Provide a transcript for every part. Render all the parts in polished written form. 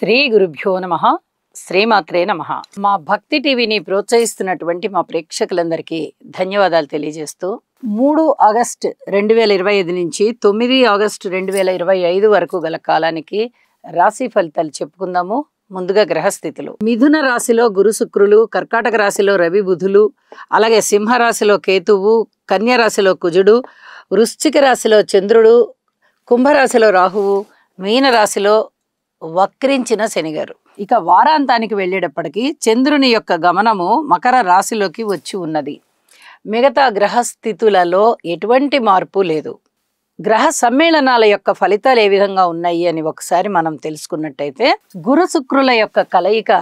శ్రీ గురుభ్యో నమః. శ్రీమాత్రే నమః. మా భక్తి టీవీని ప్రోత్సహిస్తున్నటువంటి మా ప్రేక్షకులందరికీ ధన్యవాదాలు తెలియజేస్తూ 3 ఆగస్టు 2025 నుంచి 9 ఆగస్టు 2025 వరకు గల కాలానికి రాశి ఫలితాలు చెప్పుకుందాము. ముందుగా గ్రహస్థితులు. మిథున రాశిలో గురు శుక్రులు, కర్కాటక రాశిలో రవి బుధులు, అలాగే సింహరాశిలో కేతువు, కన్య రాశిలో కుజుడు, వృశ్చిక రాశిలో చంద్రుడు, కుంభరాశిలో రాహువు, మీన రాశిలో వక్రించిన శనిగారు. ఇక వారాంతానికి వెళ్ళేటప్పటికీ చంద్రుని యొక్క గమనము మకర రాశిలోకి వచ్చి ఉన్నది. మిగతా గ్రహస్థితులలో ఎటువంటి మార్పు లేదు. గ్రహ సమ్మేళనాల యొక్క ఫలితాలు ఏ విధంగా ఉన్నాయి అని ఒకసారి మనం తెలుసుకున్నట్టయితే, గురు శుక్రుల యొక్క కలయిక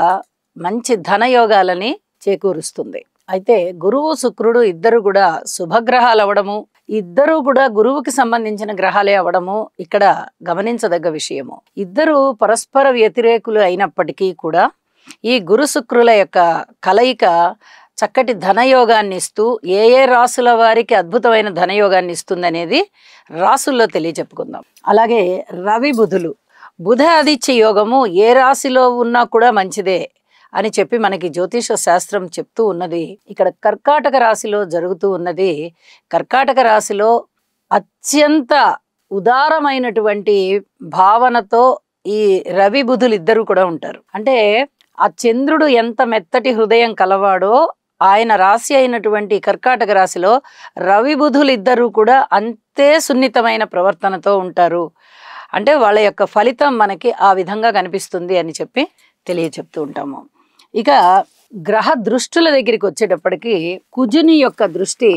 మంచి ధనయోగాలని చేకూరుస్తుంది. అయితే గురువు శుక్రుడు ఇద్దరు కూడా శుభగ్రహాలు అవ్వడము, ఇద్దరు కూడా గురువుకి సంబంధించిన గ్రహాలే అవ్వడము ఇక్కడ గమనించదగ్గ విషయము. ఇద్దరు పరస్పర వ్యతిరేకులు అయినప్పటికీ కూడా ఈ గురు శుక్రుల యొక్క కలయిక చక్కటి ధనయోగాన్ని ఇస్తూ ఏ ఏ రాసుల వారికి అద్భుతమైన ధనయోగాన్ని ఇస్తుంది అనేది రాసుల్లో తెలియచెప్పుకుందాం. అలాగే రవి బుధులు, బుధ ఆదిత్య యోగము ఏ రాశిలో ఉన్నా కూడా మంచిదే అని చెప్పి మనకి జ్యోతిష శాస్త్రం చెప్తూ ఉన్నది. ఇక్కడ కర్కాటక రాశిలో జరుగుతూ ఉన్నది. కర్కాటక రాశిలో అత్యంత ఉదారమైనటువంటి భావనతో ఈ రవి బుధులు ఇద్దరు కూడా ఉంటారు. అంటే ఆ చంద్రుడు ఎంత మెత్తటి హృదయం కలవాడో ఆయన రాశి అయినటువంటి కర్కాటక రాశిలో రవి బుధులు ఇద్దరు కూడా అంతే సున్నితమైన ప్రవర్తనతో ఉంటారు. అంటే వాళ్ళ యొక్క ఫలితం మనకి ఆ విధంగా కనిపిస్తుంది అని చెప్పి తెలియచెప్తూ ఉంటాము. ఇక గ్రహ దృష్టుల దగ్గరికి వచ్చేటప్పటికి కుజుని యొక్క దృష్టి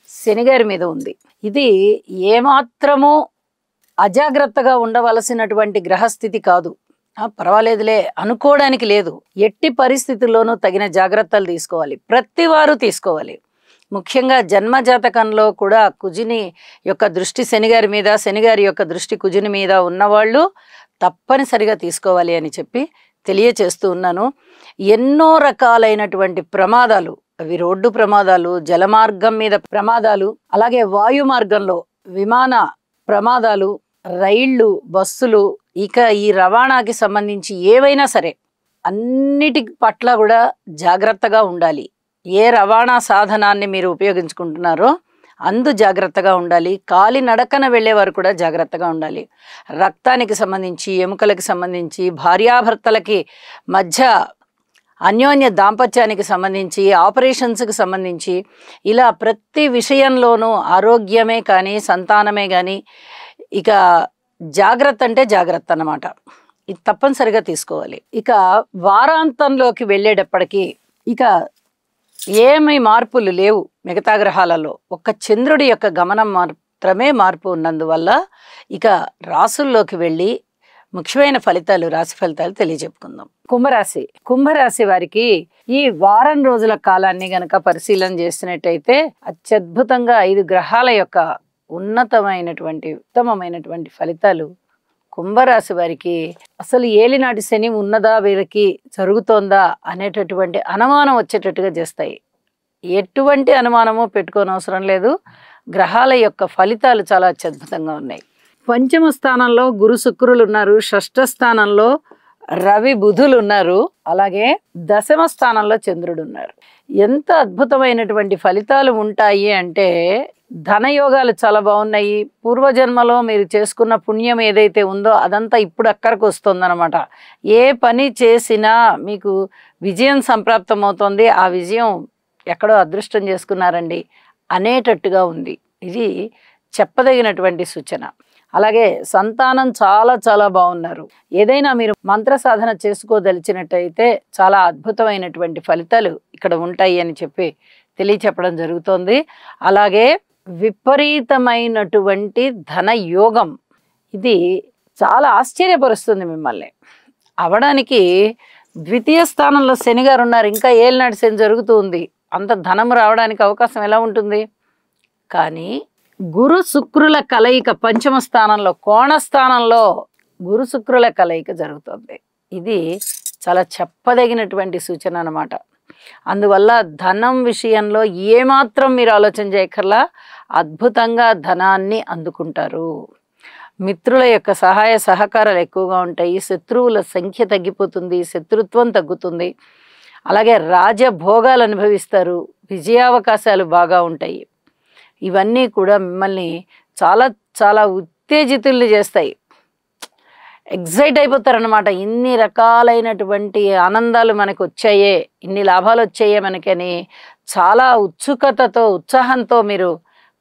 శనిగారి మీద ఉంది. ఇది ఏమాత్రము అజాగ్రత్తగా ఉండవలసినటువంటి గ్రహస్థితి కాదు. పర్వాలేదులే అనుకోవడానికి లేదు. ఎట్టి పరిస్థితుల్లోనూ తగిన జాగ్రత్తలు తీసుకోవాలి, ప్రతి వారు తీసుకోవాలి. ముఖ్యంగా జన్మజాతకంలో కూడా కుజుని యొక్క దృష్టి శనిగారి మీద, శనిగారి యొక్క దృష్టి కుజుని మీద ఉన్నవాళ్ళు తప్పనిసరిగా తీసుకోవాలి అని చెప్పి తెలియచేస్తూ ఉన్నాను. ఎన్నో రకాలైనటువంటి ప్రమాదాలు, అవి రోడ్డు ప్రమాదాలు, జలమార్గం మీద ప్రమాదాలు, అలాగే వాయు మార్గంలో విమాన ప్రమాదాలు, రైళ్లు, బస్సులు, ఇక ఈ రవాణాకి సంబంధించి ఏవైనా సరే అన్నిటి పట్ల కూడా జాగ్రత్తగా ఉండాలి. ఏ రవాణా సాధనాన్ని మీరు ఉపయోగించుకుంటున్నారో అందు జాగ్రత్తగా ఉండాలి. కాలి నడకన వెళ్ళేవారు కూడా జాగ్రత్తగా ఉండాలి. రక్తానికి సంబంధించి, ఎముకలకి సంబంధించి, భార్యాభర్తలకి మధ్య అన్యోన్య దాంపత్యానికి సంబంధించి, ఆపరేషన్స్కి సంబంధించి, ఇలా ప్రతి విషయంలోనూ ఆరోగ్యమే కానీ సంతానమే కానీ ఇక జాగ్రత్త అంటే జాగ్రత్త అన్నమాట. ఇది తప్పనిసరిగా తీసుకోవాలి. ఇక వారాంతంలోకి వెళ్ళేటప్పటికీ ఇక ఏమీ మార్పులు లేవు మిగతా గ్రహాలలో. ఒక్క చంద్రుడి యొక్క గమనం మాత్రమే మార్పు ఉన్నందువల్ల ఇక రాసుల్లోకి వెళ్ళి ముఖ్యమైన ఫలితాలు, రాశి ఫలితాలు తెలియజెప్పుకుందాం. కుంభరాశి. కుంభరాశి వారికి ఈ వారం రోజుల కాలాన్ని గనక పరిశీలన చేసినట్టయితే అత్యద్భుతంగా 5 గ్రహాల యొక్క ఉన్నతమైనటువంటి ఉత్తమమైనటువంటి ఫలితాలు కుంభరాశి వారికి. అసలు ఏలినాటి శని ఉన్నదా, వీరికి జరుగుతోందా అనేటటువంటి అనుమానం వచ్చేటట్టుగా చేస్తాయి. ఎటువంటి అనుమానము పెట్టుకోనవసరం లేదు. గ్రహాల యొక్క ఫలితాలు చాలా అత్యద్భుతంగా ఉన్నాయి. పంచమ స్థానంలో గురు శుక్రులు ఉన్నారు, షష్ఠ స్థానంలో రవి బుధులు ఉన్నారు, అలాగే దశమ స్థానంలో చంద్రుడు ఉన్నారు. ఎంత అద్భుతమైనటువంటి ఫలితాలు ఉంటాయి అంటే ధనయోగాలు చాలా బాగున్నాయి. పూర్వజన్మలో మీరు చేసుకున్న పుణ్యం ఏదైతే ఉందో అదంతా ఇప్పుడు అక్కడికి వస్తుందన్నమాట. ఏ పని చేసినా మీకు విజయం సంప్రాప్తం అవుతుంది. ఆ విజయం ఎక్కడో అదృష్టం చేసుకున్నారండి అనేటట్టుగా ఉంది. ఇది చెప్పదగినటువంటి సూచన. అలాగే సంతానం చాలా చాలా బాగున్నారు. ఏదైనా మీరు మంత్ర సాధన చేసుకోదలిచినట్టయితే చాలా అద్భుతమైనటువంటి ఫలితాలు ఇక్కడ ఉంటాయి అని చెప్పి తెలియచెప్పడం జరుగుతోంది. అలాగే విపరీతమైనటువంటి ధన యోగం, ఇది చాలా ఆశ్చర్యపరుస్తుంది మిమ్మల్ని. అవడానికి ద్వితీయ స్థానంలో శనిగారు ఉన్నారు. ఇంకా ఏలినాటి శని జరుగుతూ ఉంది. అంత ధనం రావడానికి అవకాశం ఎలా ఉంటుంది? కానీ గురు శుక్రుల కలయిక పంచమ స్థానంలో, కోణస్థానంలో గురు శుక్రుల కలయిక జరుగుతుంది. ఇది చాలా చెప్పదగినటువంటి సూచన అన్నమాట. అందువల్ల ధనం విషయంలో ఏమాత్రం మీరు ఆలోచన చేయక్కర్లా, అద్భుతంగా ధనాన్ని అందుకుంటారు. మిత్రుల యొక్క సహాయ సహకారాలు ఎక్కువగా ఉంటాయి. శత్రువుల సంఖ్య తగ్గిపోతుంది, శత్రుత్వం తగ్గుతుంది. అలాగే రాజభోగాలు అనుభవిస్తారు, విజయావకాశాలు బాగా ఉంటాయి. ఇవన్నీ కూడా మిమ్మల్ని చాలా చాలా ఉత్తేజితుల్ని చేస్తాయి. ఎగ్జైట్ అయిపోతారనమాట. ఇన్ని రకాలైనటువంటి ఆనందాలు మనకు వచ్చాయే, ఇన్ని లాభాలు వచ్చాయే మనకని చాలా ఉత్సుకతతో ఉత్సాహంతో మీరు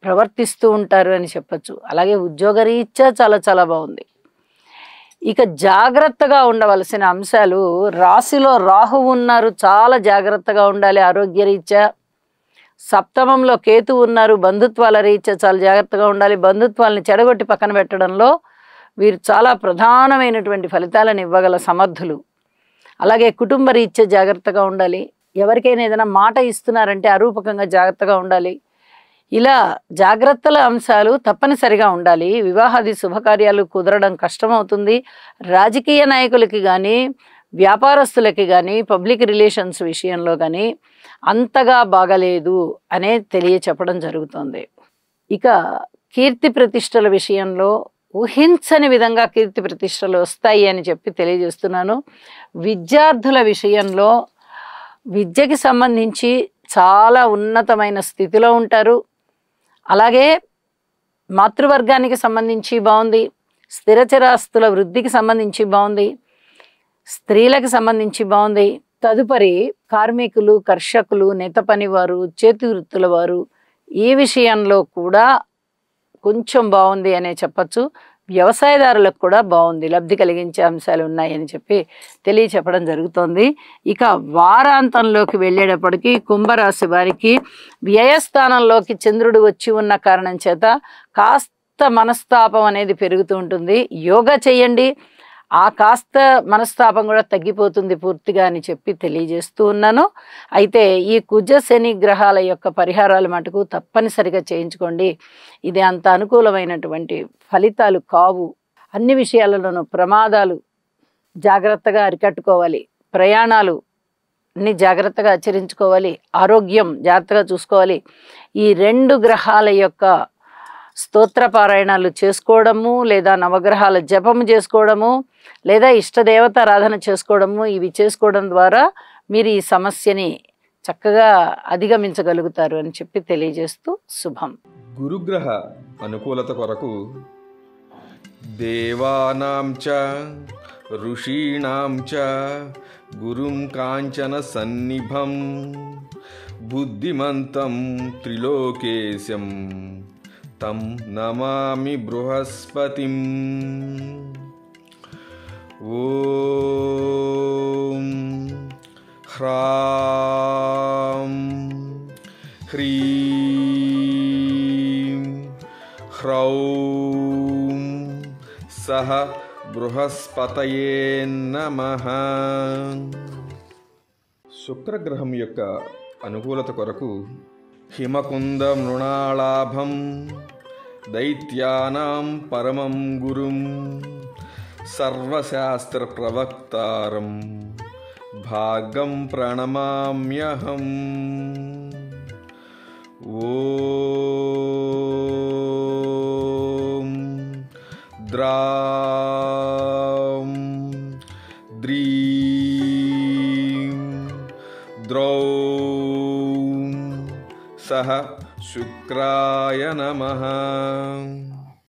ప్రవర్తిస్తూ ఉంటారు అని చెప్పచ్చు. అలాగే ఉద్యోగరీత్యా చాలా చాలా బాగుంది. ఇక జాగ్రత్తగా ఉండవలసిన అంశాలు, రాశిలో రాహువు ఉన్నారు, చాలా జాగ్రత్తగా ఉండాలి ఆరోగ్యరీత్యా. సప్తమంలో కేతు ఉన్నారు, బంధుత్వాల రీత్యా చాలా జాగ్రత్తగా ఉండాలి. బంధుత్వాలని చెడగొట్టి పక్కన పెట్టడంలో వీరు చాలా ప్రధానమైనటువంటి ఫలితాలను ఇవ్వగల సమర్థులు. అలాగే కుటుంబ రీత్యా జాగ్రత్తగా ఉండాలి. ఎవరికైనా ఏదైనా మాట ఇస్తున్నారంటే అరూపకంగా జాగ్రత్తగా ఉండాలి. ఇలా జాగ్రత్తల అంశాలు తప్పనిసరిగా ఉండాలి. వివాహాది శుభకార్యాలు కుదరడం కష్టమవుతుంది. రాజకీయ నాయకులకి కానీ, వ్యాపారస్తులకి కానీ, పబ్లిక్ రిలేషన్స్ విషయంలో కానీ అంతగా బాగలేదు అనే తెలియచెప్పడం జరుగుతుంది. ఇక కీర్తి ప్రతిష్టల విషయంలో ఊహించని విధంగా కీర్తి ప్రతిష్టలు వస్తాయి అని చెప్పి తెలియజేస్తున్నాను. విద్యార్థుల విషయంలో విద్యకి సంబంధించి చాలా ఉన్నతమైన స్థితిలో ఉంటారు. అలాగే మాతృవర్గానికి సంబంధించి బాగుంది, స్థిరచరాస్తుల వృద్ధికి సంబంధించి బాగుంది, స్త్రీలకు సంబంధించి బాగుంది. తదుపరి కార్మికులు, కర్షకులు, నేత పనివారు, చేతి వృత్తుల వారు ఈ విషయంలో కూడా కొంచెం బాగుంది అనే చెప్పచ్చు. వ్యవసాయదారులకు కూడా బాగుంది, లబ్ధి కలిగించే అంశాలు ఉన్నాయని చెప్పి తెలియచెప్పడం జరుగుతోంది. ఇక వారాంతంలోకి వెళ్ళేటప్పటికీ కుంభరాశి వారికి వ్యయస్థానంలోకి చంద్రుడు వచ్చి ఉన్న కారణం చేత కాస్త మనస్తాపం అనేది పెరుగుతూ ఉంటుంది. యోగా చేయండి, ఆ కాస్త మనస్తాపం కూడా తగ్గిపోతుంది పూర్తిగా అని చెప్పి తెలియజేస్తూ ఉన్నాను. అయితే ఈ కుజ శని గ్రహాల యొక్క పరిహారాలు మటుకు తప్పనిసరిగా చేయించుకోండి. ఇది అంత అనుకూలమైనటువంటి ఫలితాలు కావు. అన్ని విషయాలలోనూ ప్రమాదాలు జాగ్రత్తగా అరికట్టుకోవాలి, ప్రయాణాలు అన్ని జాగ్రత్తగా ఆచరించుకోవాలి, ఆరోగ్యం జాగ్రత్తగా చూసుకోవాలి. ఈ 2 గ్రహాల యొక్క స్తోత్ర పారాయణాలు చేసుకోవడము, లేదా నవగ్రహాల జపము చేసుకోవడము, లేదా ఇష్టదేవత ఆరాధన చేసుకోవడము, ఇవి చేసుకోవడం ద్వారా మీరు ఈ సమస్యని చక్కగా అధిగమించగలుగుతారు అని చెప్పి తెలియజేస్తూ శుభం. గురుగ్రహ అనుకూలత కొరకు దేవానాం చ ఋషీణాం చ గురుం కాంచన సన్నిభం బుద్ధిమంతం త్రిలోకేశం తం నమామి బృహస్పతిం. ఓం హ్రాం హ్రీం హ్రౌం సహ బృహస్పతయే నమః. శుక్రగ్రహం యొక్క అనుకూలత కొరకు హిమకుంద మృణాళాభం దైత్యానాం పరమం గురుం సర్వశాస్త్ర ప్రవక్తారం భాగం ప్రణమామ్యహం. ఓం ద్రాం ద్రీం ద్రౌం సహ శుక్రాయ నమః.